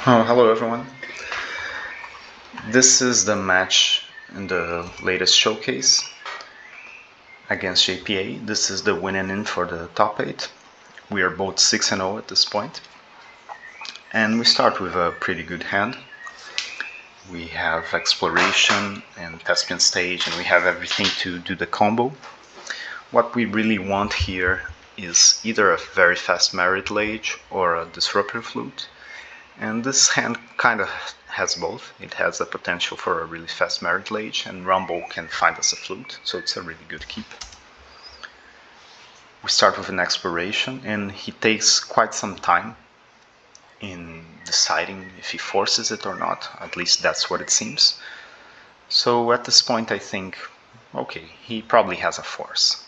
Oh, hello everyone. This is the match in the latest showcase against JPA. This is the win and in for the top 8. We are both 6-0 at this point. And we start with a pretty good hand. We have exploration and thespian stage, and we have everything to do the combo. What we really want here is either a very fast Merit Lage or a Disruptor Flute. And this hand kind of has both. It has the potential for a really fast Merit Lage, and Rumble can find us a flute, so it's a really good keep. We start with an exploration, and he takes quite some time in deciding if he forces it or not. At least that's what it seems. So at this point I think, okay, he probably has a force.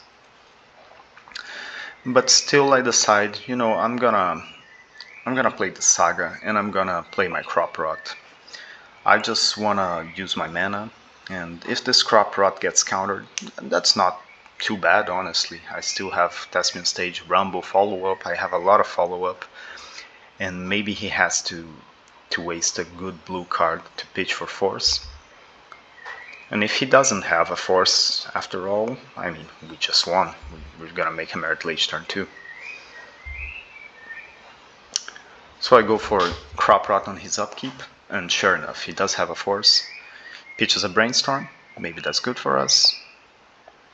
But still I decide, I'm gonna play the Saga, and I'm gonna play my Crop Rot. I just wanna use my mana, and if this Crop Rot gets countered, that's not too bad, honestly. I still have Thespian Stage, Rumble, follow-up, I have a lot of follow-up, and maybe he has to waste a good blue card to pitch for force. And if he doesn't have a force after all, I mean, we just won. We're gonna make a Merit Lage turn 2. So I go for Crop Rot on his upkeep, and sure enough, he does have a force. Pitches a Brainstorm, maybe that's good for us.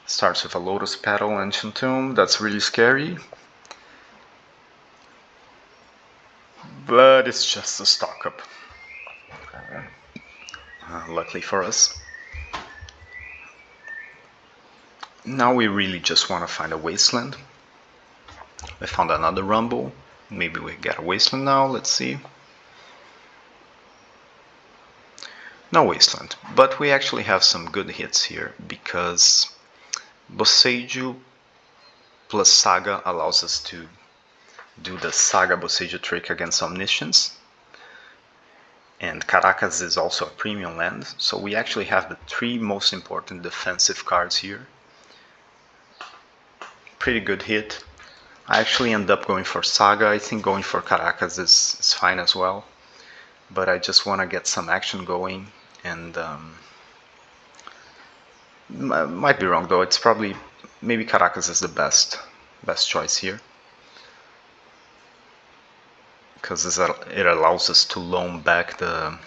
Starts with a Lotus Petal, Ancient Tomb, that's really scary. But it's just a stock up. Luckily for us. Now we really just want to find a Wasteland. We found another Rumble. Maybe we get a Wasteland now, let's see. No Wasteland, but we actually have some good hits here because Boseiju plus Saga allows us to do the Saga Boseiju trick against Omniscience. And Caracas is also a premium land, so we actually have the 3 most important defensive cards here. Pretty good hit. I actually end up going for Saga. I think going for Caracas is fine as well. But I just want to get some action going, and might be wrong though. It's probably, maybe Caracas is the best choice here, because it allows us to loan back the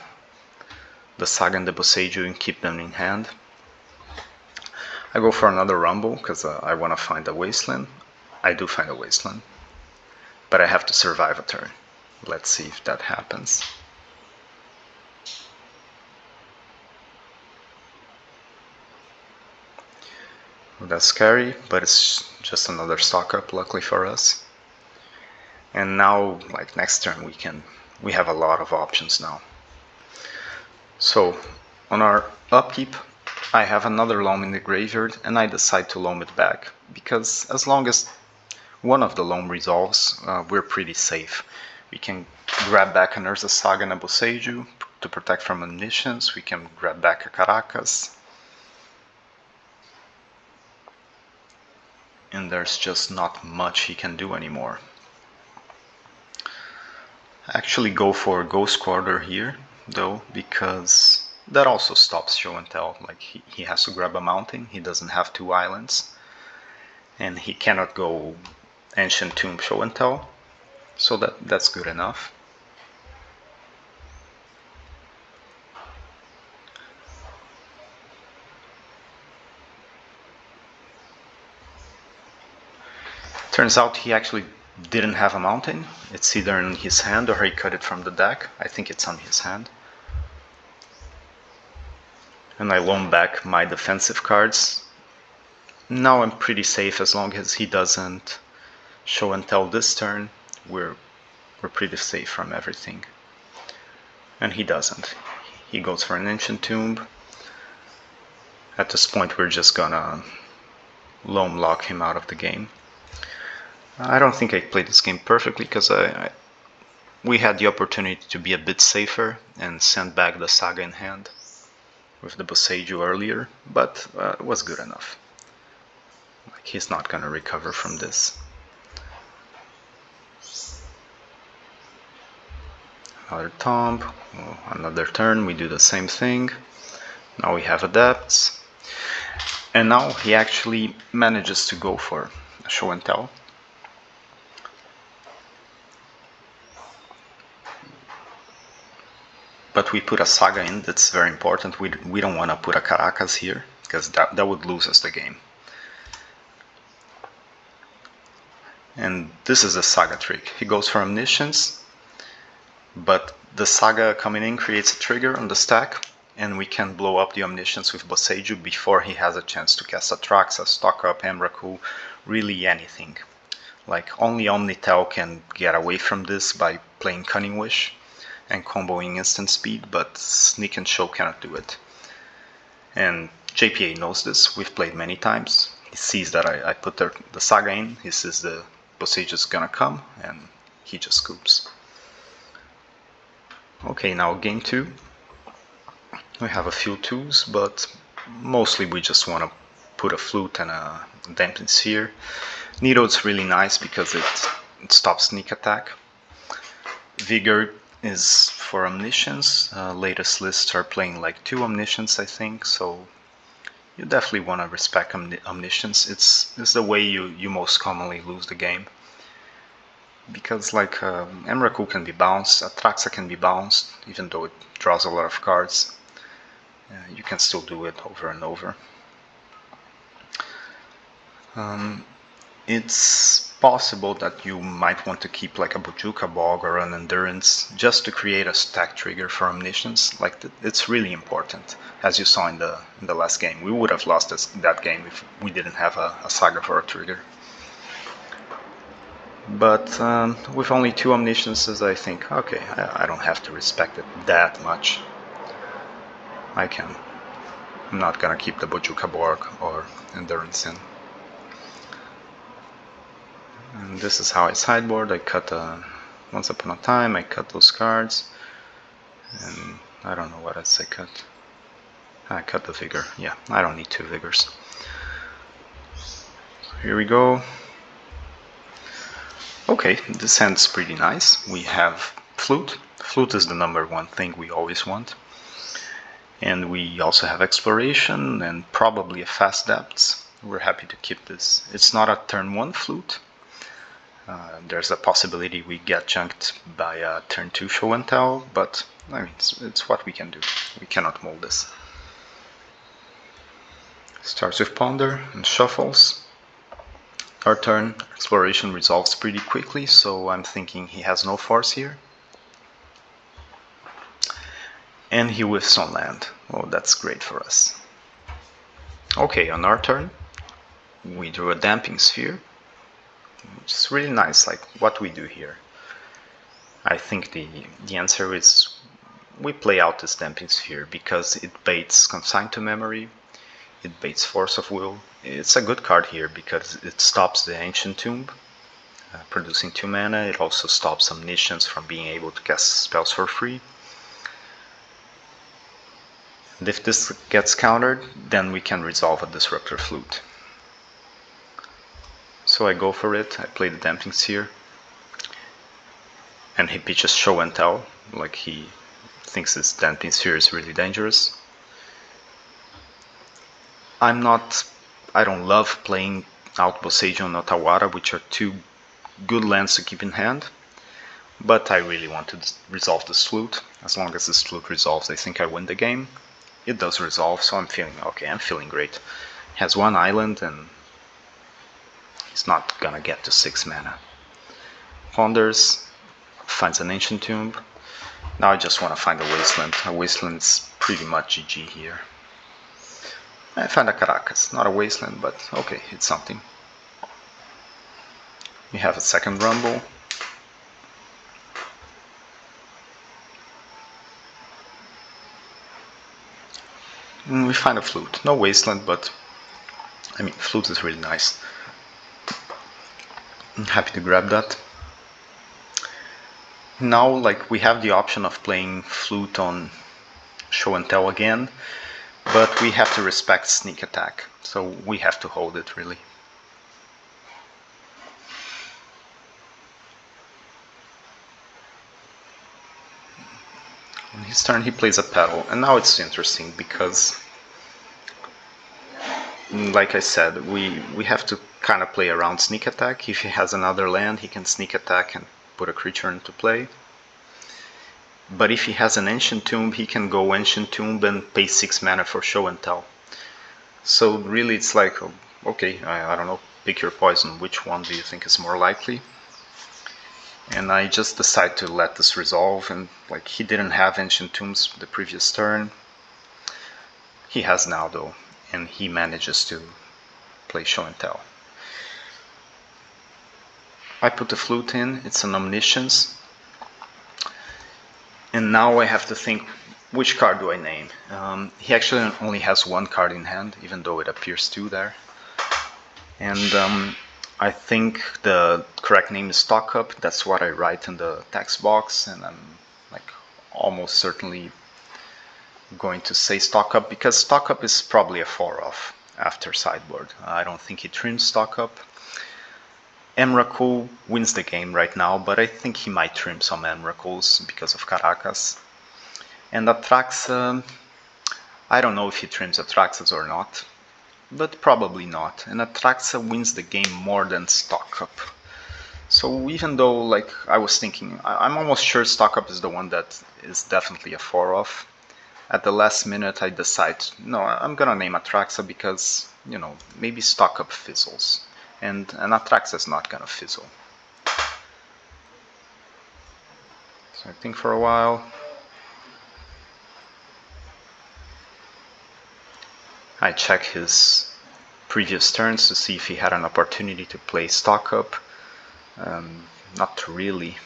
Saga and the Boseiju and keep them in hand. I go for another Rumble because I want to find a Wasteland. I do find a Wasteland, but I have to survive a turn. Let's see if that happens. That's scary, but it's just another stock up, luckily for us. And now, like next turn, we have a lot of options now. So on our upkeep, I have another loam in the graveyard, and I decide to loam it back, because as long as one of the loam resolves, we're pretty safe. We can grab back an Urza Saga and a Boseiju to protect from Omniscience. We can grab back a Caracas. And there's just not much he can do anymore. I actually go for Ghost Quarter here, though, because that also stops show and tell. Like, he has to grab a mountain, he doesn't have 2 islands, and he cannot go Ancient Tomb show and tell, so that's good enough. Turns out he actually didn't have a mountain. It's either in his hand or he cut it from the deck. I think it's on his hand. And I loan back my defensive cards. Now I'm pretty safe as long as he doesn't show and tell this turn. We're pretty safe from everything. And he doesn't. He goes for an Ancient Tomb. At this point we're just gonna loam lock him out of the game. I don't think I played this game perfectly because we had the opportunity to be a bit safer and send back the Saga in hand with the Boseiju earlier, but it was good enough. Like, he's not gonna recover from this. Another tomb, another turn, we do the same thing. Now we have adepts. And now he actually manages to go for a show and tell. But we put a saga in, that's very important. We don't want to put a Caracas here, because that would lose us the game. And this is a saga trick. He goes for Omniscience, but the saga coming in creates a trigger on the stack, and we can blow up the Omniscience with Boseiju before he has a chance to cast Atraxa, Stock Up, Emrakul, really anything. Like, only Omnitel can get away from this by playing Cunning Wish and comboing instant speed, but Sneak and Show cannot do it. And JPA knows this, we've played many times. He sees that I put the saga in, he sees the Boseiju is gonna come, and he just scoops. Okay, now game 2. We have a few tools, but mostly we just want to put a flute and a damping sphere. Needle's really nice because it stops sneak attack. Vigor is for Omniscience. Latest lists are playing like 2 Omniscience, I think, so you definitely want to respect Omniscience. It's the way you most commonly lose the game. Because like Emrakul can be bounced, Atraxa can be bounced, even though it draws a lot of cards. You can still do it over and over. It's possible that you might want to keep like a Bojuka Bog or an Endurance just to create a stack trigger for Omniscience. Like it's really important, as you saw in the last game. We would have lost that game if we didn't have a saga for a trigger. But with only 2 Omnisciences, I think, okay, I don't have to respect it that much. I can. I'm not gonna keep the Bojuka Borg or Endurance in. And this is how I sideboard. I cut Once Upon a Time, I cut those cards. And I don't know what else I cut. I cut the Vigor. Yeah, I don't need 2 Vigors. So here we go. Okay, this hand's pretty nice. We have Flute. Flute is the #1 thing we always want. And we also have Exploration and probably a Fast Depths. We're happy to keep this. It's not a turn 1 Flute. There's a possibility we get junked by a turn 2 Show and Tell, but I mean, it's what we can do. We cannot mold this. Starts with Ponder and shuffles. Our turn, Exploration resolves pretty quickly, so I'm thinking he has no force here. And he whiffs on land. Oh, that's great for us. Okay, on our turn, we drew a Damping Sphere, which is really nice, like what we do here. I think the answer is we play out this Damping Sphere because it baits Consigned to Memory, it baits Force of Will. It's a good card here because it stops the Ancient Tomb, producing 2 mana. It also stops Omniscience from being able to cast spells for free. And if this gets countered, then we can resolve a Disruptor Flute. So I go for it, I play the Damping Sphere, and he pitches Show and Tell, like he thinks this Damping Sphere is really dangerous. I don't love playing out Boseiju and Otawara, which are 2 good lands to keep in hand, but I really want to resolve this Flute. As long as this Flute resolves, I think I win the game. It does resolve, so I'm feeling okay, I'm feeling great. He has 1 island and he's not gonna get to 6 mana. Ponders, finds an Ancient Tomb. Now I just want to find a Wasteland. A Wasteland's pretty much GG here. I find a Caracas, not a Wasteland, but okay, it's something. We have a second Rumble. And we find a Flute. No Wasteland, but I mean, Flute is really nice. I'm happy to grab that. Now, like, we have the option of playing Flute on Show and Tell again, but we have to respect Sneak Attack, so we have to hold it, really. On his turn he plays a pedal, and now it's interesting because, like I said, we have to kind of play around sneak attack. If he has another land, he can sneak attack and put a creature into play. But if he has an Ancient Tomb, he can go Ancient Tomb and pay 6 mana for Show and Tell. So really it's like, okay, I don't know, pick your poison. Which one do you think is more likely? And I just decide to let this resolve, and like he didn't have Ancient Tombs the previous turn. He has now though, and he manages to play Show and Tell. I put the flute in, it's an Omniscience. And now I have to think, which card do I name? He actually only has one card in hand, even though it appears 2 there. And I think the correct name is Stock Up. That's what I write in the text box, and I'm like almost certainly going to say Stock Up because Stock Up is probably a 4-off after sideboard. I don't think he trims Stock Up. Emrakul wins the game right now, but I think he might trim some Emrakuls because of Caracas. And Atraxa, I don't know if he trims Atraxas or not, but probably not. And Atraxa wins the game more than Stock Up. So even though, like, I was thinking, I'm almost sure Stock Up is the one that is definitely a 4-off. At the last minute I decide, no, I'm gonna name Atraxa because, you know, maybe Stock Up fizzles. And Atraxa is not gonna fizzle. So I think for a while. I check his previous turns to see if he had an opportunity to play Stock Up. Not really.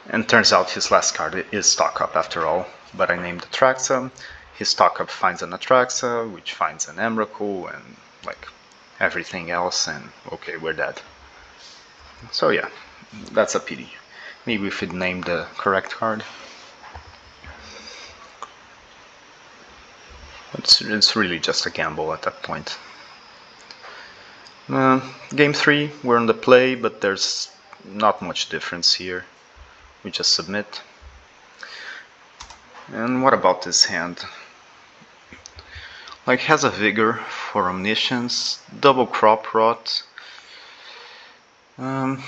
And turns out his last card is Stock Up after all, but I named Atraxa. His Stock Up finds an Atraxa, which finds an Emrakul, and like everything else, and okay, we're dead. So yeah, that's a pity. Maybe we should name the correct card. It's really just a gamble at that point. Game 3, we're on the play, but there's not much difference here. We just submit. And what about this hand? Like, has a Vigor for Omniscience, double Crop Rot. Like,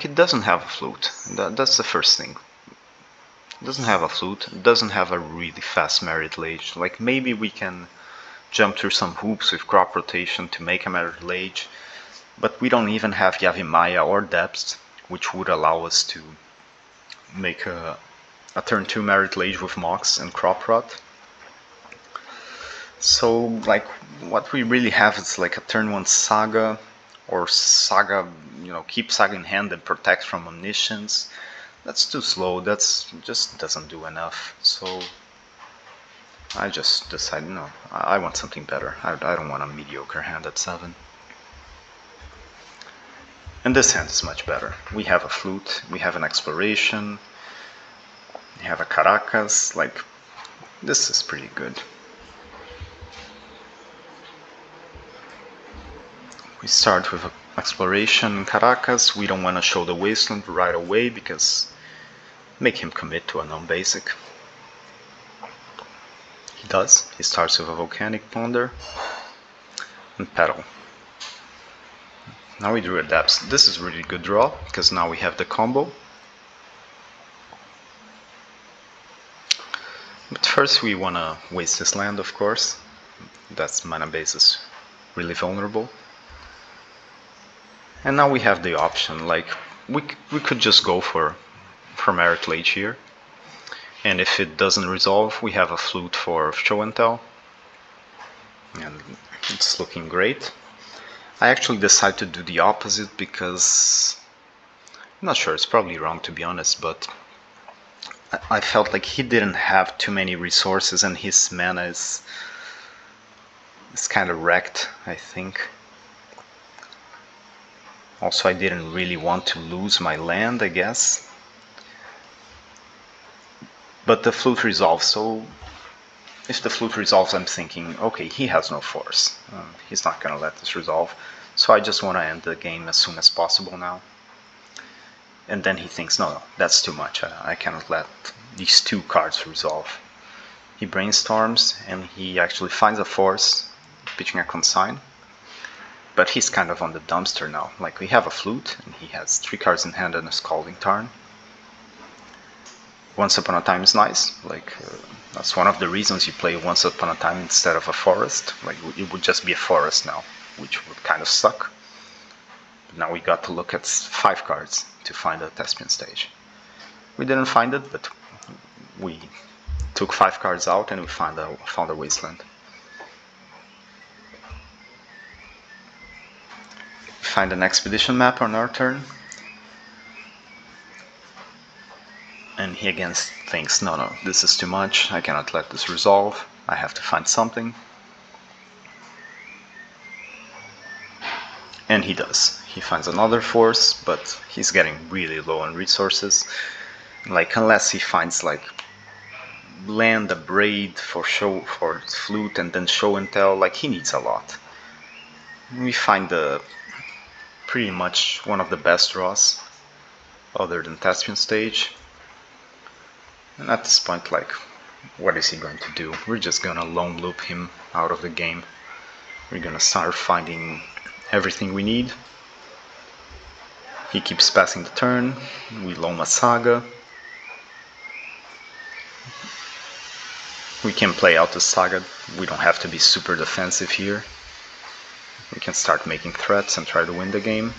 it doesn't have a flute. That's the first thing. It doesn't have a flute. It doesn't have a really fast Merit Lage. Like, maybe we can jump through some hoops with Crop Rotation to make a Merit Lage, but we don't even have Yavimaya or Depths, which would allow us to make a turn 2 Merit Lage with Mox and Crop Rot. So, like, what we really have is like a turn 1 Saga, or Saga, you know, keep Saga in hand and protect from Omniscience. That's too slow, that's just doesn't do enough. So I just decided, no, I want something better. I don't want a mediocre hand at 7. And this hand is much better. We have a flute, we have an exploration, we have a Caracas, like, this is pretty good. We start with exploration in Caracas. We don't want to show the Wasteland right away because make him commit to a non-basic. He does. He starts with a Volcanic Ponder and Petal. Now we drew a Depths. This is really good draw because now we have the combo. But first we want to waste his land, of course. That's mana base is really vulnerable. And now we have the option, like, we could just go for Merit Lage here. And if it doesn't resolve, we have a flute for Show and Tell. And it's looking great. I actually decided to do the opposite because, I'm not sure, it's probably wrong to be honest, but I felt like he didn't have too many resources and his mana is kind of wrecked, I think. Also, I didn't really want to lose my land, I guess. But the flute resolves, so if the flute resolves, I'm thinking, okay, he has no force. He's not gonna let this resolve. So I just want to end the game as soon as possible now. And then he thinks, no, that's too much. I cannot let these two cards resolve. He brainstorms and he actually finds a force, pitching a consign. But he's kind of on the dumpster now. Like, we have a flute and he has 3 cards in hand and a Scalding Tarn. Once Upon a Time is nice. Like, that's one of the reasons you play Once Upon a Time instead of a forest. Like, it would just be a forest now, which would kind of suck. But now we got to look at 5 cards to find a Thespian stage. We didn't find it, but we took 5 cards out and we found a wasteland. We find an expedition map on our turn. And he again thinks, no, this is too much, I cannot let this resolve, I have to find something. And he does. He finds another force, but he's getting really low on resources. Like, unless he finds like land, a braid for flute, and then show and tell, like, he needs a lot. We find pretty much one of the best draws, other than Thespian stage. And at this point, like, what is he going to do? We're just gonna lone loop him out of the game. We're gonna start finding everything we need. He keeps passing the turn. We loam a Saga. We can play out the Saga. We don't have to be super defensive here. We can start making threats and try to win the game.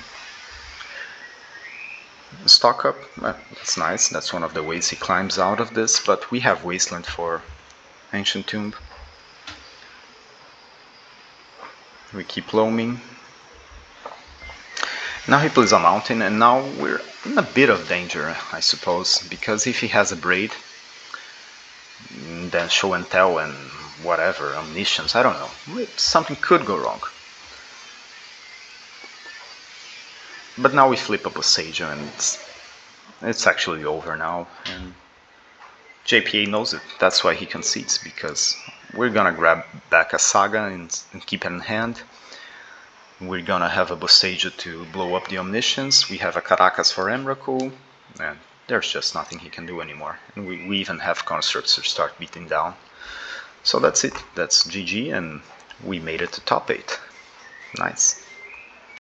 Stock up, that's nice. That's one of the ways he climbs out of this, but we have Wasteland for Ancient Tomb. We keep loaming. Now he plays a mountain, and now we're in a bit of danger, I suppose, because if he has a braid, then show and tell and whatever, omniscience, I don't know, something could go wrong. But now we flip up a Sage and it's actually over now, and JPA knows it. That's why he concedes, because we're gonna grab back a Saga and keep it in hand. We're gonna have a Boseiju to blow up the Omniscience. We have a Caracas for Emrakul, and there's just nothing he can do anymore. And we even have Constructs to start beating down. So that's it. That's GG, and we made it to top 8. Nice.